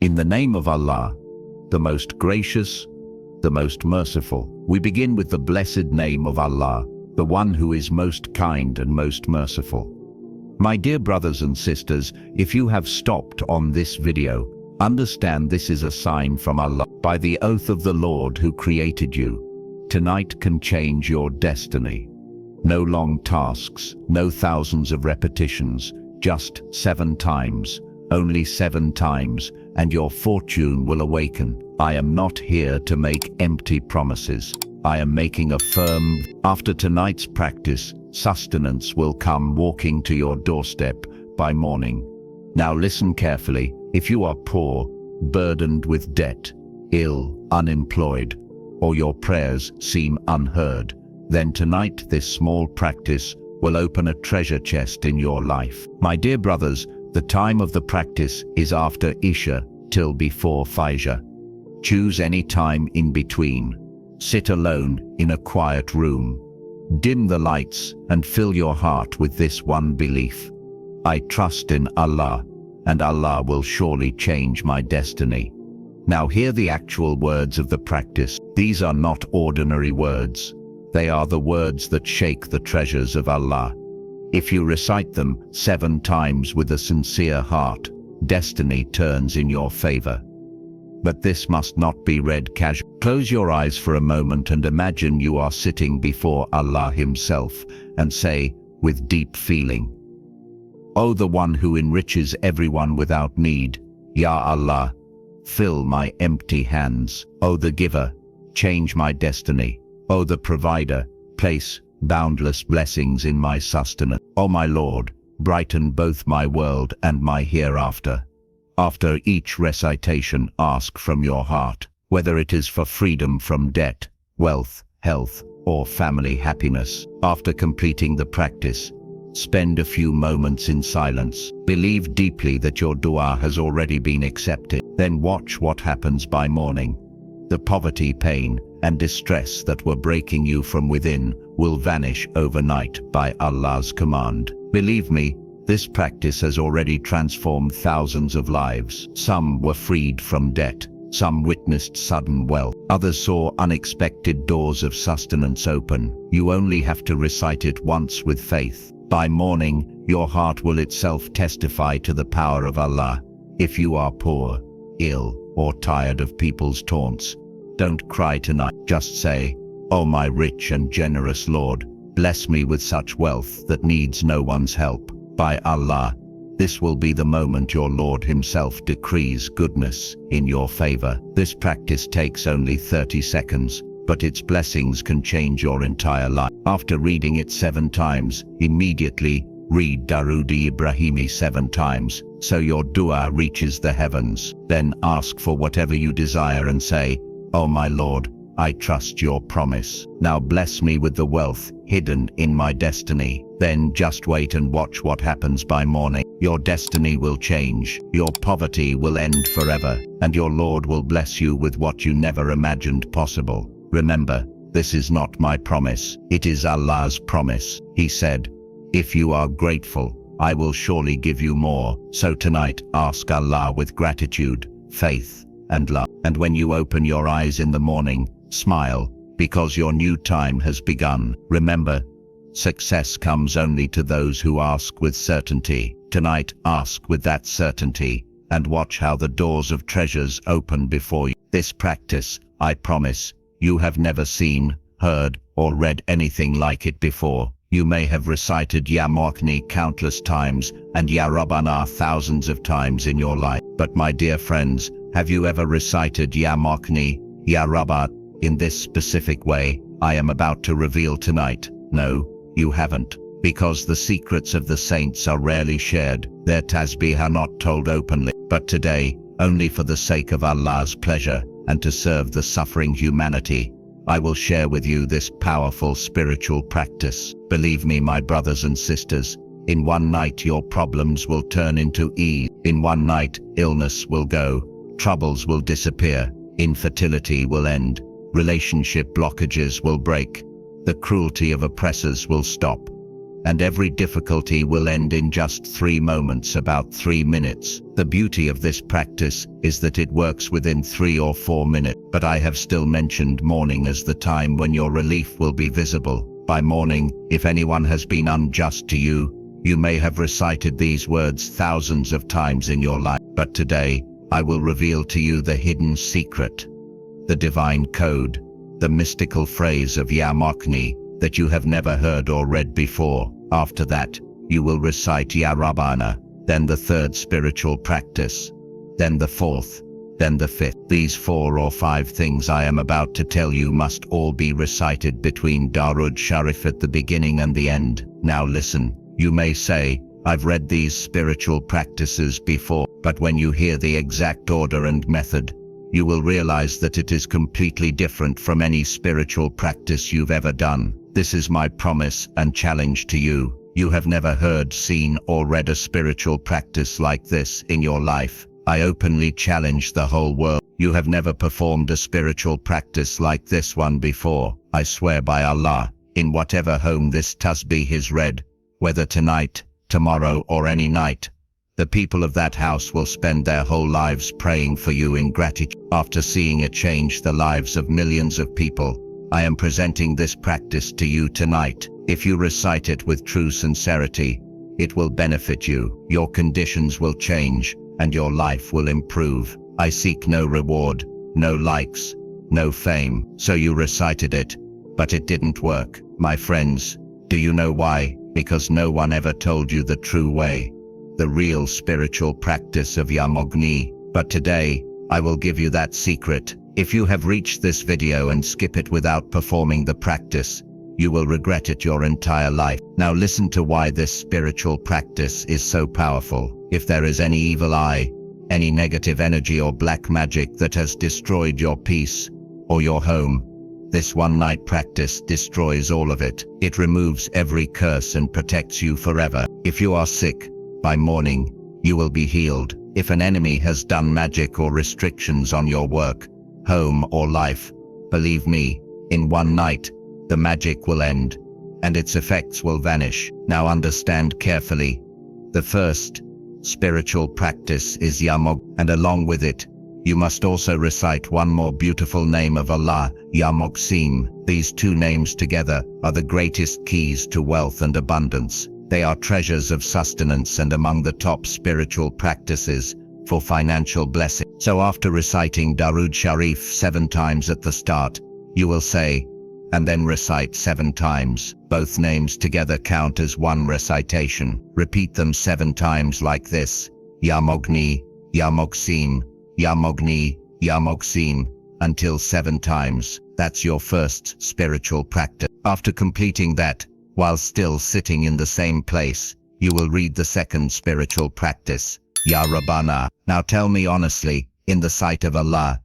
In the name of Allah, the most gracious, the most merciful. We begin with the blessed name of Allah, the one who is most kind and most merciful. My dear brothers and sisters, if you have stopped on this video, understand this is a sign from Allah. By the oath of the Lord who created you, tonight can change your destiny. No long tasks, no thousands of repetitions, just 7 times, only 7 times, and your fortune will awaken. I am not here to make empty promises. I am making a firm. After tonight's practice, sustenance will come walking to your doorstep by morning. Now listen carefully. If you are poor, burdened with debt, ill, unemployed, or your prayers seem unheard, then tonight this small practice will open a treasure chest in your life. My dear brothers, the time of the practice is after Isha till before Fajr. Choose any time in between. Sit alone in a quiet room. Dim the lights and fill your heart with this one belief: I trust in Allah, and Allah will surely change my destiny. Now hear the actual words of the practice. These are not ordinary words. They are the words that shake the treasures of Allah. If you recite them 7 times with a sincere heart, destiny turns in your favor. But this must not be read casually. Close your eyes for a moment and imagine you are sitting before Allah Himself and say, with deep feeling, O the one who enriches everyone without need, Ya Allah, fill my empty hands. O the giver, change my destiny. O the provider, place boundless blessings in my sustenance. O my Lord, brighten both my world and my hereafter. After each recitation, ask from your heart, whether it is for freedom from debt, wealth, health, or family happiness. After completing the practice, spend a few moments in silence. Believe deeply that your dua has already been accepted. Then watch what happens by morning. The poverty, pain, and distress that were breaking you from within will vanish overnight by Allah's command. Believe me, this practice has already transformed thousands of lives. Some were freed from debt. Some witnessed sudden wealth. Others saw unexpected doors of sustenance open. You only have to recite it once with faith. By morning, your heart will itself testify to the power of Allah. If you are poor, ill, or tired of people's taunts, don't cry tonight. Just say, O my rich and generous Lord, bless me with such wealth that needs no one's help. By Allah, this will be the moment your Lord Himself decrees goodness in your favor. This practice takes only 30 seconds, but its blessings can change your entire life. After reading it 7 times, immediately read Durood Ibrahimi 7 times, so your dua reaches the heavens. Then ask for whatever you desire and say, O my Lord, I trust your promise. Now bless me with the wealth hidden in my destiny. Then just wait and watch what happens by morning. Your destiny will change, your poverty will end forever, and your Lord will bless you with what you never imagined possible. Remember, this is not my promise, it is Allah's promise. He said, if you are grateful, I will surely give you more. So tonight, ask Allah with gratitude, faith, and love. And when you open your eyes in the morning, smile, because your new time has begun. Remember, success comes only to those who ask with certainty. Tonight, ask with that certainty, and watch how the doors of treasures open before you. This practice, I promise, you have never seen, heard, or read anything like it before. You may have recited Ya Mughni countless times and Ya Rabbana thousands of times in your life. But my dear friends, have you ever recited Ya Mughni, Ya Rabbi, in this specific way I am about to reveal tonight? No, you haven't, because the secrets of the saints are rarely shared. Their tasbih are not told openly. But today, only for the sake of Allah's pleasure and to serve the suffering humanity, I will share with you this powerful spiritual practice. Believe me, my brothers and sisters, in one night your problems will turn into ease. In one night, illness will go, troubles will disappear, infertility will end, relationship blockages will break, the cruelty of oppressors will stop, and every difficulty will end in just 3 moments, about 3 minutes. The beauty of this practice is that it works within 3 or 4 minutes, but I have still mentioned morning as the time when your relief will be visible. By morning, if anyone has been unjust to you, you may have recited these words thousands of times in your life, but today, I will reveal to you the hidden secret, the divine code, the mystical phrase of Ya Mughni that you have never heard or read before. After that, you will recite Ya Rabbana, then the third spiritual practice, then the fourth, then the fifth. These 4 or 5 things I am about to tell you must all be recited between Durood Sharif at the beginning and the end. Now listen, you may say, I've read these spiritual practices before, but when you hear the exact order and method, you will realize that it is completely different from any spiritual practice you've ever done. This is my promise and challenge to you. You have never heard, seen, or read a spiritual practice like this in your life. I openly challenge the whole world. You have never performed a spiritual practice like this one before. I swear by Allah, in whatever home this tasbih is read, whether tonight, tomorrow, or any night, the people of that house will spend their whole lives praying for you in gratitude. After seeing it change the lives of millions of people, I am presenting this practice to you tonight. If you recite it with true sincerity, it will benefit you. Your conditions will change, and your life will improve. I seek no reward, no likes, no fame. So you recited it, but it didn't work. My friends, do you know why? Because no one ever told you the true way, the real spiritual practice of Ya Mughni. But today, I will give you that secret. If you have reached this video and skip it without performing the practice, you will regret it your entire life. Now listen to why this spiritual practice is so powerful. If there is any evil eye, any negative energy or black magic that has destroyed your peace or your home, this one-night practice destroys all of it. It removes every curse and protects you forever. If you are sick, by morning, you will be healed. If an enemy has done magic or restrictions on your work, home, or life, believe me, in one night, the magic will end, and its effects will vanish. Now understand carefully. The first spiritual practice is Ya Mughni, and along with it, you must also recite one more beautiful name of Allah, Ya Mughni. These 2 names together are the greatest keys to wealth and abundance. They are treasures of sustenance and among the top spiritual practices for financial blessing. So after reciting Durood Sharif 7 times at the start, you will say, and then recite 7 times. Both names together count as one recitation. Repeat them 7 times like this: Ya Mughni, Ya Mughni, Ya Mughni, Ya Mughni, until 7 times. That's your first spiritual practice. After completing that, while still sitting in the same place, you will read the second spiritual practice, Ya Rabbana. Now tell me honestly, in the sight of Allah,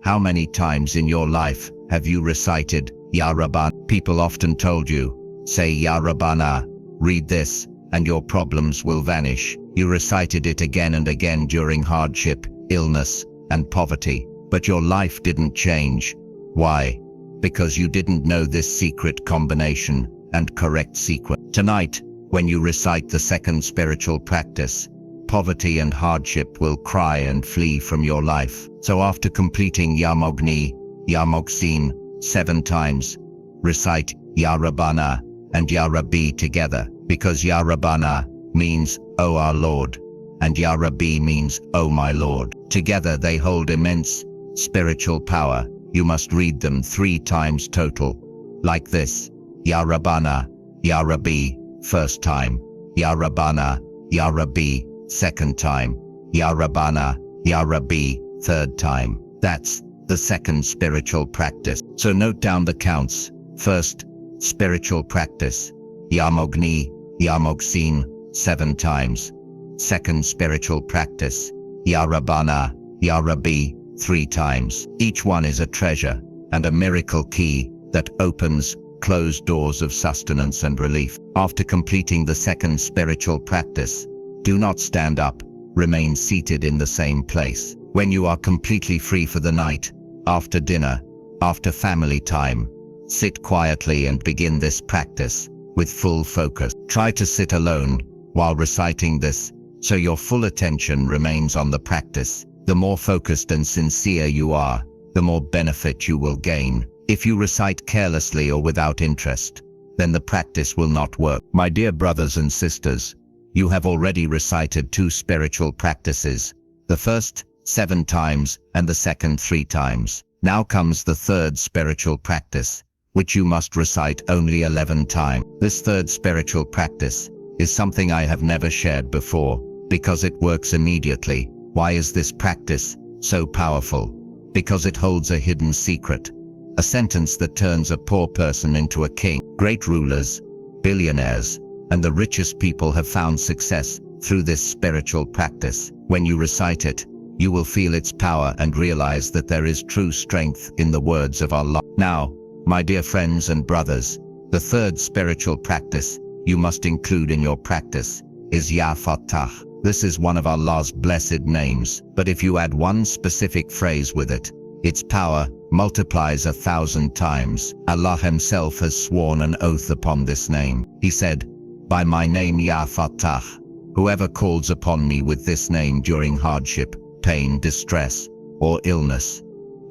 how many times in your life have you recited Ya Rabbana? People often told you, say Ya Rabbana, read this, and your problems will vanish. You recited it again and again during hardship, illness, and poverty, but your life didn't change. Why? Because you didn't know this secret combination and correct sequence. Tonight, when you recite the second spiritual practice, poverty and hardship will cry and flee from your life. So after completing Ya Mughni, Ya Mughni 7 times, recite Ya Rabbana and Ya Rabbi together, because Ya Rabbana means, O our Lord, and Ya Rabbi means, O my Lord. Together they hold immense spiritual power. You must read them 3 times total, like this: Ya Rabbana, Ya Rabbi, first time; Ya Rabbana, Ya Rabbi, second time; Ya Rabbana, Ya Rabbi, third time. That's the second spiritual practice. So note down the counts. First spiritual practice, Ya Mughni, Ya Mughni 7 times. Second spiritual practice, Ya Rabbana, Ya Rabbi 3 times. Each one is a treasure and a miracle key that opens closed doors of sustenance and relief. After completing the second spiritual practice, do not stand up. Remain seated in the same place. When you are completely free for the night, after dinner, after family time, sit quietly and begin this practice. with full focus. Try to sit alone while reciting this, so your full attention remains on the practice. The more focused and sincere you are, the more benefit you will gain. If you recite carelessly or without interest, then the practice will not work. My dear brothers and sisters, you have already recited 2 spiritual practices, the first 7 times and the second 3 times. Now comes the third spiritual practice, which you must recite only 11 times. This third spiritual practice is something I have never shared before, because it works immediately. Why is this practice so powerful? Because it holds a hidden secret, a sentence that turns a poor person into a king. Great rulers, billionaires, and the richest people have found success through this spiritual practice. When you recite it, you will feel its power and realize that there is true strength in the words of Allah. Now, my dear friends and brothers, the third spiritual practice you must include in your practice is Ya Fattahu. This is one of Allah's blessed names, but if you add one specific phrase with it, its power multiplies 1,000 times. Allah himself has sworn an oath upon this name. He said, "By my name Ya Fattahu, whoever calls upon me with this name during hardship, pain, distress, or illness,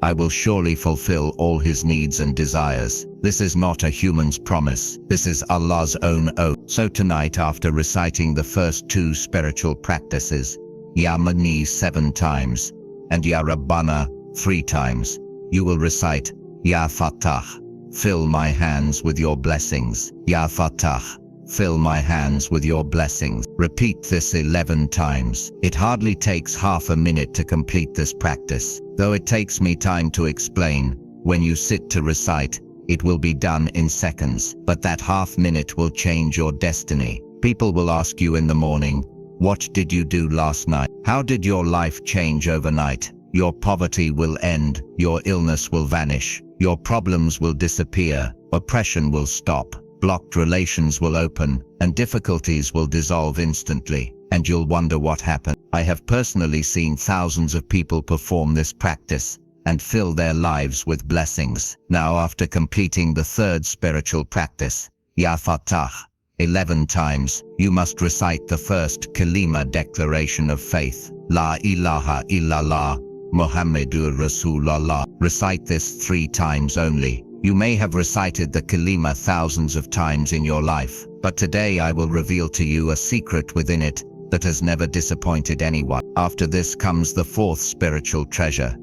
I will surely fulfill all his needs and desires." This is not a human's promise. This is Allah's own oath. So tonight, after reciting the first 2 spiritual practices, Ya Mughni 7 times, and Ya Rabbana 3 times, you will recite Ya Fattahu, fill my hands with your blessings. Ya Fattahu, fill my hands with your blessings. Repeat this 11 times. It hardly takes half a minute to complete this practice, though it takes me time to explain. When you sit to recite, it will be done in seconds, but that half minute will change your destiny. People will ask you in the morning, "What did you do last night? How did your life change overnight?" Your poverty will end, your illness will vanish, your problems will disappear, oppression will stop, blocked relations will open, and difficulties will dissolve instantly, and you'll wonder what happened. I have personally seen thousands of people perform this practice and fill their lives with blessings. Now, after completing the third spiritual practice, Ya Fattahu, 11 times, you must recite the first kalima declaration of faith, La ilaha illallah, Muhammadur Rasoolullah. Recite this 3 times only. You may have recited the kalima thousands of times in your life, but today I will reveal to you a secret within it that has never disappointed anyone. After this comes the fourth spiritual treasure,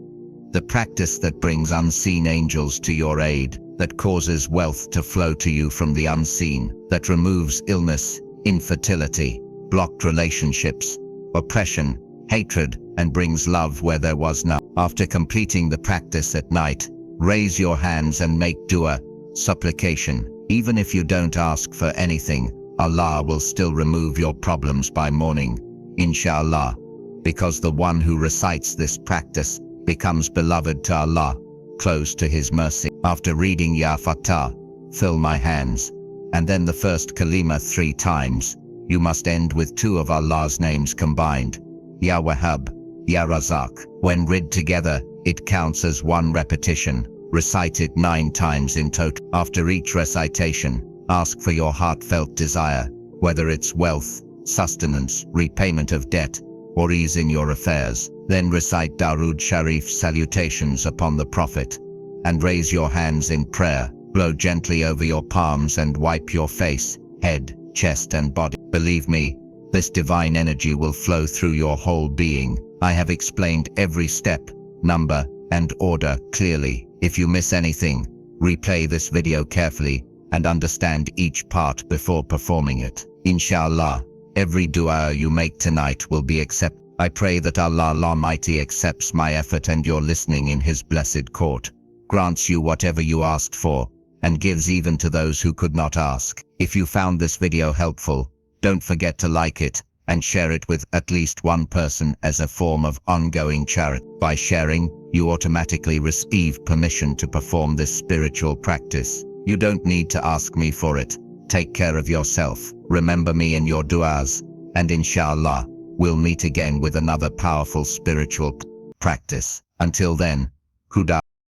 the practice that brings unseen angels to your aid, that causes wealth to flow to you from the unseen, that removes illness, infertility, blocked relationships, oppression, hatred, and brings love where there was none. After completing the practice at night, raise your hands and make dua, supplication. Even if you don't ask for anything, Allah will still remove your problems by morning, inshallah, because the one who recites this practice becomes beloved to Allah, close to His mercy. After reading Ya Fattahu, fill my hands, and then the first kalima 3 times, you must end with 2 of Allah's names combined, Ya Wahhab, Ya Razzaq. When read together, it counts as 1 repetition. Recite it 9 times in total. After each recitation, ask for your heartfelt desire, whether it's wealth, sustenance, repayment of debt, or ease in your affairs. Then recite Durood Sharif salutations upon the Prophet, and raise your hands in prayer. Blow gently over your palms and wipe your face, head, chest and body. Believe me, this divine energy will flow through your whole being. I have explained every step, number, and order clearly. If you miss anything, replay this video carefully and understand each part before performing it. Inshallah, every dua you make tonight will be accepted. I pray that Allah Almighty accepts my effort and your listening in His blessed court, grants you whatever you asked for, and gives even to those who could not ask. If you found this video helpful, don't forget to like it and share it with at least one person as a form of ongoing charity. By sharing, you automatically receive permission to perform this spiritual practice. You don't need to ask me for it. Take care of yourself. Remember me in your du'as, and inshallah, we'll meet again with another powerful spiritual practice. Until then, Huda.